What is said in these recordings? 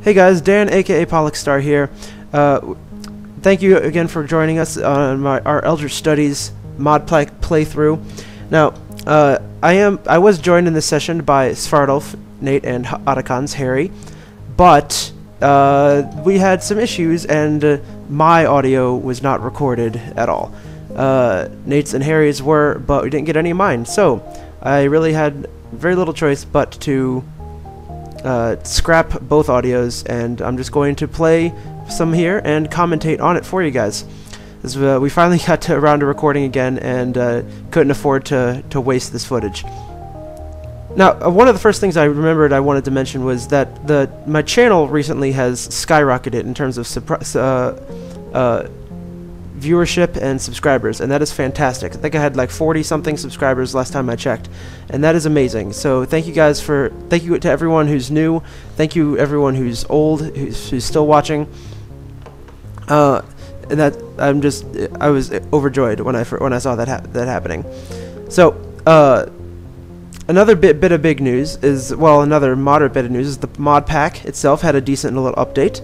Hey guys, Dan aka Pollux here. Thank you again for joining us on our Eldritch Studies mod playthrough. Now, I was joined in this session by Svardolf, Nate, and Otacon's Harry, but we had some issues and my audio was not recorded at all. Nate's and Harry's were, but we didn't get any of mine, so I really had very little choice but to scrap both audios, and I'm just going to play some here and commentate on it for you guys. As we finally got around to recording again and couldn't afford to waste this footage. Now, one of the first things I remembered I wanted to mention was that my channel recently has skyrocketed in terms of viewership and subscribers, and that is fantastic. I think I had like 40-something subscribers last time I checked, and that is amazing. So thank you guys thank you to everyone who's new, thank you everyone who's old, who's still watching, and that I was overjoyed when I saw that happening. So another bit of big news is, well, another moderate bit of news is the mod pack itself had a decent little update.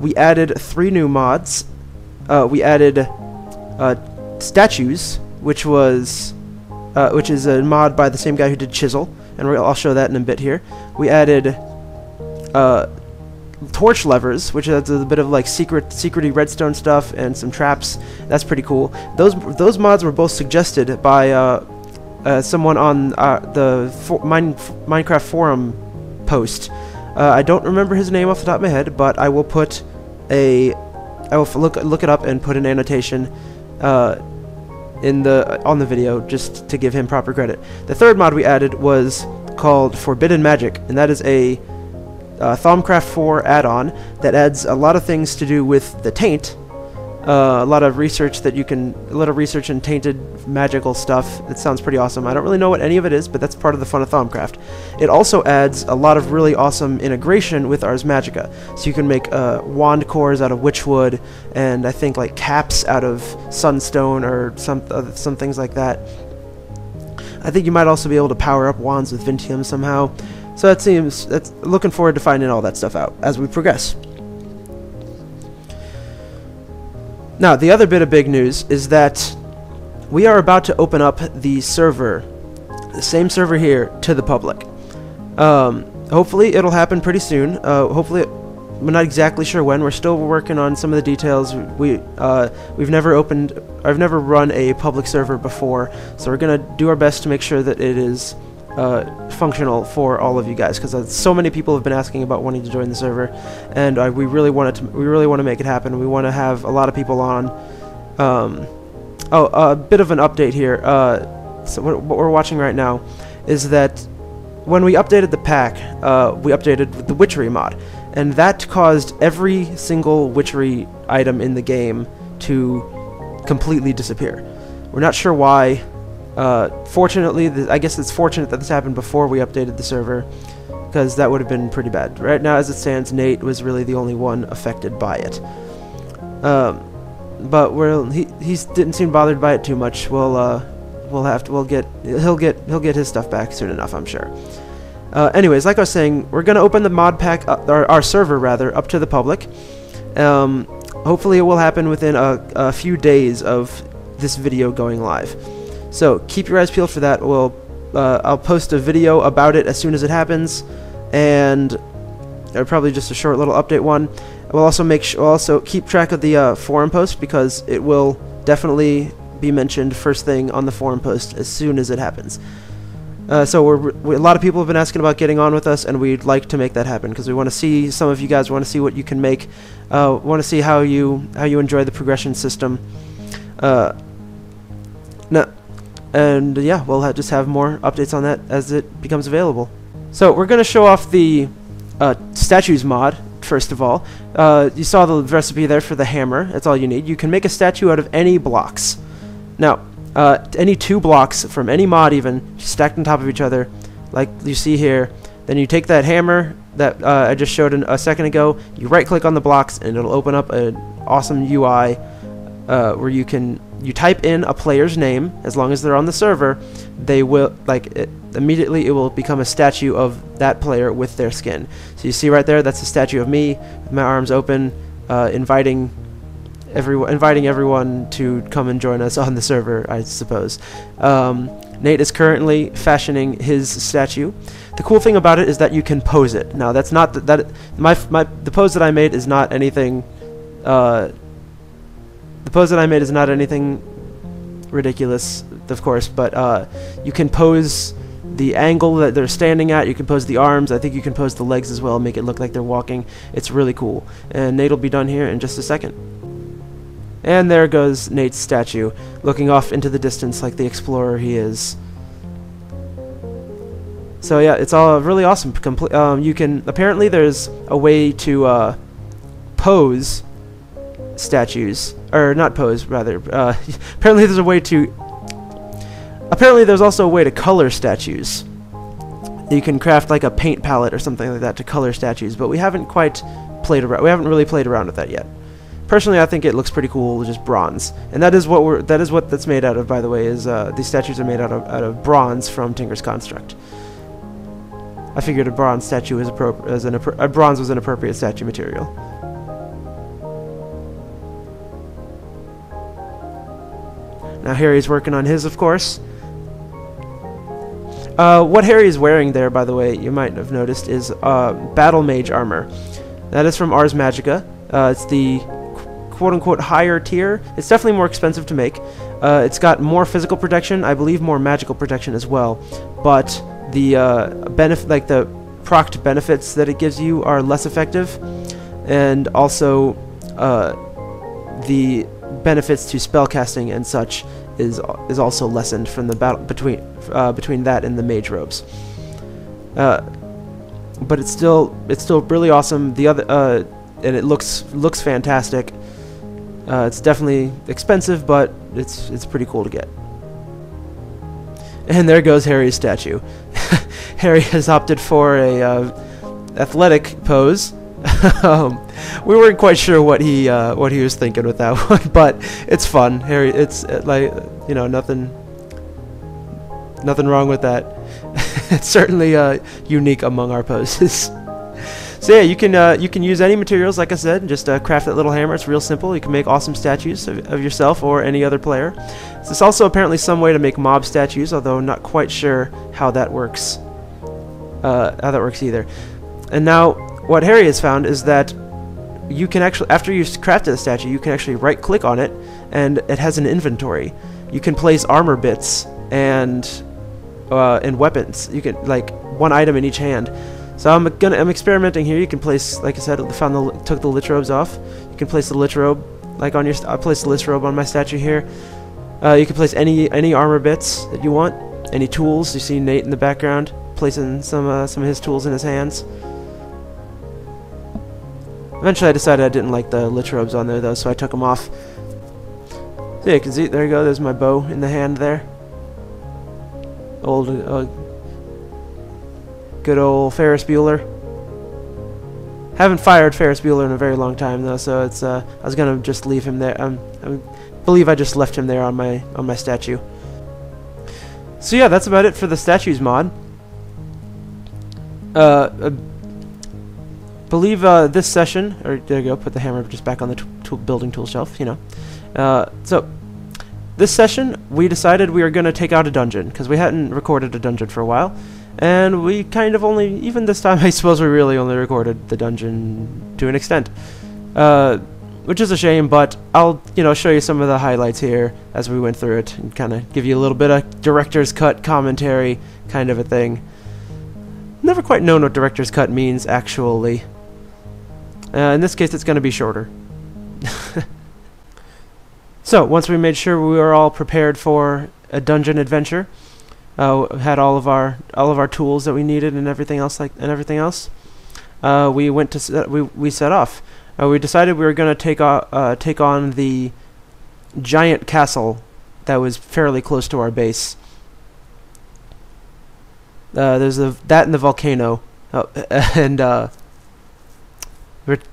We added 3 new mods. We added statues, which is a mod by the same guy who did Chisel, and I'll show that in a bit here. We added torch levers, which adds a bit of like secrety redstone stuff and some traps. That's pretty cool. Those mods were both suggested by someone on the Minecraft forum post. I don't remember his name off the top of my head, but I will put I will look it up and put an annotation on the video just to give him proper credit. The third mod we added was called Forbidden Magic, and that is a Thaumcraft 4 add-on that adds a lot of things to do with the taint. A lot of research in tainted magical stuff. It sounds pretty awesome. I don't really know what any of it is, but that's part of the fun of Thaumcraft. It also adds a lot of really awesome integration with Ars Magica. So you can make wand cores out of witchwood, and I think like caps out of sunstone or some things like that. I think you might also be able to power up wands with Vintium somehow. So that's looking forward to finding all that stuff out as we progress. Now, the other bit of big news is that we are about to open up the server, the same server here, to the public. Hopefully, it'll happen pretty soon. Hopefully, we're not exactly sure when. We're still working on some of the details. I've never run a public server before, so we're gonna do our best to make sure that it is functional for all of you guys, because so many people have been asking about wanting to join the server, and we really want to make it happen. We want to have a lot of people on. A bit of an update here. So what we're watching right now is that when we updated the pack, we updated the witchery mod, and that caused every single witchery item in the game to completely disappear. We're not sure why. Fortunately, I guess it's fortunate that this happened before we updated the server, because that would have been pretty bad. Right now, as it stands, Nate was really the only one affected by it. But he didn't seem bothered by it too much. He'll get his stuff back soon enough, I'm sure. Anyways, like I was saying, we're gonna open the mod pack, our server rather, up to the public. Hopefully, it will happen within a few days of this video going live. So keep your eyes peeled for that. I'll post a video about it as soon as it happens, and probably just a short little update one. We'll also keep track of the forum post, because it will definitely be mentioned first thing on the forum post as soon as it happens. So a lot of people have been asking about getting on with us, and we'd like to make that happen, because we want to see some of you guys want to see what you can make, want to see how you enjoy the progression system. And yeah, we'll just have more updates on that as it becomes available. So we're going to show off the statues mod, first of all. You saw the recipe there for the hammer. That's all you need. You can make a statue out of any blocks. Now, any 2 blocks from any mod even, stacked on top of each other, like you see here. Then you take that hammer that I just showed a second ago, you right-click on the blocks, and it'll open up an awesome UI where you type in a player's name. As long as they're on the server, they will, immediately it will become a statue of that player with their skin. So you see right there, that's a statue of me, with my arms open, inviting everyone to come and join us on the server, I suppose. Nate is currently fashioning his statue. The cool thing about it is that you can pose it. Now that's not the pose that I made is not anything. The pose that I made is not anything ridiculous, of course, but you can pose the angle that they're standing at. You can pose the arms. I think you can pose the legs as well, make it look like they're walking. It's really cool. And Nate will be done here in just a second. And there goes Nate's statue, looking off into the distance like the explorer he is. So yeah, it's all really awesome. You can, apparently there's a way to pose statues, or not pose, rather. Apparently there's also a way to color statues. You can craft like a paint palette or something like that to color statues, but we haven't quite played around. We haven't really played around with that yet. Personally, I think it looks pretty cool, just bronze, and that is what that's made out of. By the way, is these statues are made out of bronze from Tinker's Construct. I figured a bronze statue was bronze was an appropriate statue material. Now Harry's working on his, of course. What Harry is wearing there, by the way, you might have noticed, is Battle Mage armor. That is from Ars Magica. It's the quote-unquote higher tier. It's definitely more expensive to make. It's got more physical protection, I believe more magical protection as well, but the the procced benefits that it gives you are less effective, and also the benefits to spellcasting and such is also lessened from the battle between that and the mage robes. But it's still really awesome. The other and it looks fantastic. It's definitely expensive, but it's pretty cool to get. And there goes Harry's statue. Harry has opted for a athletic pose. We weren't quite sure what he was thinking with that one, but it's fun. Harry, it's like, you know, nothing wrong with that. It's certainly unique among our poses. So yeah, you can use any materials, like I said, and just craft that little hammer. It's real simple. You can make awesome statues of yourself or any other player. There's also apparently some way to make mob statues, although I'm not quite sure how that works. Either. And now, what Harry has found is that you can actually, after you've crafted a statue, you can actually right-click on it, and it has an inventory. You can place armor bits and weapons. You can, like, one item in each hand. So I'm experimenting here. You can place, like I said, took the lich robes off. You can place the lich robe, like on your. I placed the lich robe on my statue here. You can place any armor bits that you want, any tools. You see Nate in the background placing some of his tools in his hands. Eventually, I decided I didn't like the lich robes on there though, so I took them off. So yeah, you can see, there you go. There's my bow in the hand there. Good old Ferris Bueller. Haven't fired Ferris Bueller in a very long time though, so it's I was gonna just leave him there. I believe I just left him there on my statue. So yeah, that's about it for the statues mod. Believe this session, or there you go, put the hammer just back on the building tool shelf, you know. So this session we decided we were gonna take out a dungeon because we hadn't recorded a dungeon for a while. And we kind of only, even this time, I suppose we really only recorded the dungeon to an extent. Which is a shame, but I'll, you know, show you some of the highlights here as we went through it and kind of give you a little bit of director's cut commentary kind of a thing. Never quite known what director's cut means, actually. In this case, it's going to be shorter. So, once we made sure we were all prepared for a dungeon adventure, had all of our tools that we needed and everything else we went to we set off. We decided we were going to take on the giant castle that was fairly close to our base. There's that and the volcano, and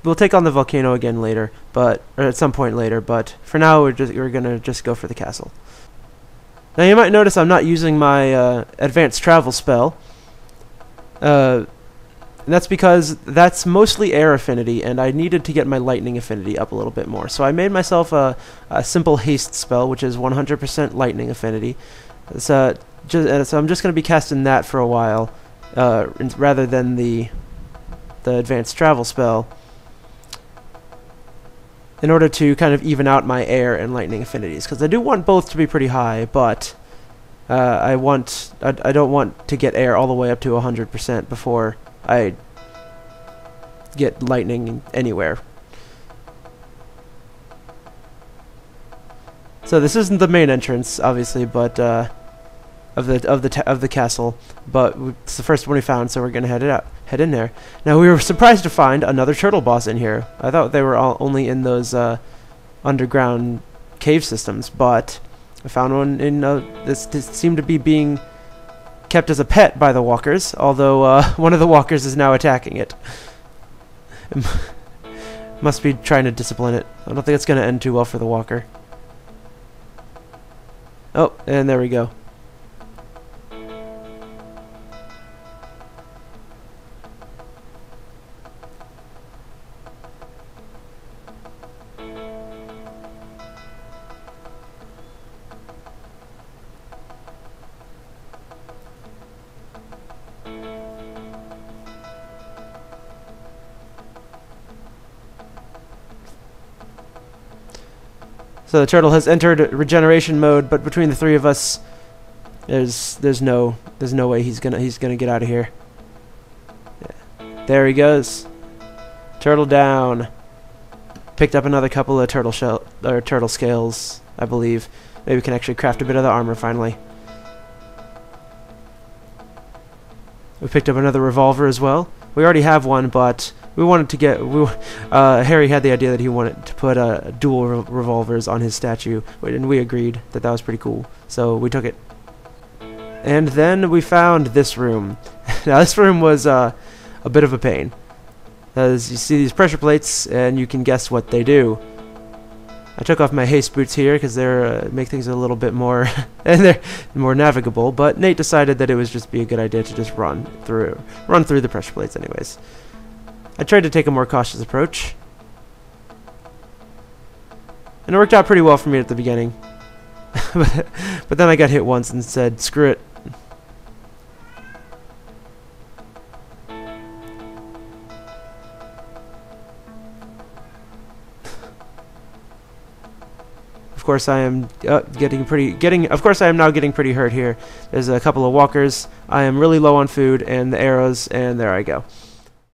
we'll take on the volcano again later, or at some point later. But for now, we're gonna just go for the castle. Now you might notice I'm not using my advanced travel spell. And that's because that's mostly air affinity, and I needed to get my lightning affinity up a little bit more. So I made myself a simple haste spell, which is 100% lightning affinity. So I'm just going to be casting that for a while, rather than the advanced travel spell, in order to kind of even out my air and lightning affinities, because I do want both to be pretty high, but I don't want to get air all the way up to 100% before I get lightning anywhere. So this isn't the main entrance, obviously, but of the castle, but it's the first one we found, so we're gonna head in there. Now we were surprised to find another turtle boss in here. I thought they were all only in those underground cave systems, but I found one in this seemed to be being kept as a pet by the walkers, although one of the walkers is now attacking it. Must be trying to discipline it. I don't think it's going to end too well for the walker. Oh, and there we go. So the turtle has entered regeneration mode, but between the three of us, there's no way he's gonna get out of here. Yeah. There he goes. Turtle down. Picked up another couple of turtle scales, I believe. Maybe we can actually craft a bit of the armor finally. We picked up another revolver as well. We already have one, but we wanted to get... Harry had the idea that he wanted to put dual revolvers on his statue, and we agreed that that was pretty cool, so we took it. And then we found this room. Now this room was a bit of a pain. As you see these pressure plates, and you can guess what they do. I took off my haste boots here because they make things a little bit more and they're more navigable. But Nate decided that it would just be a good idea to just run through the pressure plates, anyways. I tried to take a more cautious approach, and it worked out pretty well for me at the beginning. But then I got hit once and said, "Screw it." Of course, I am now getting pretty hurt here. There's a couple of walkers. I am really low on food and the arrows, and there I go.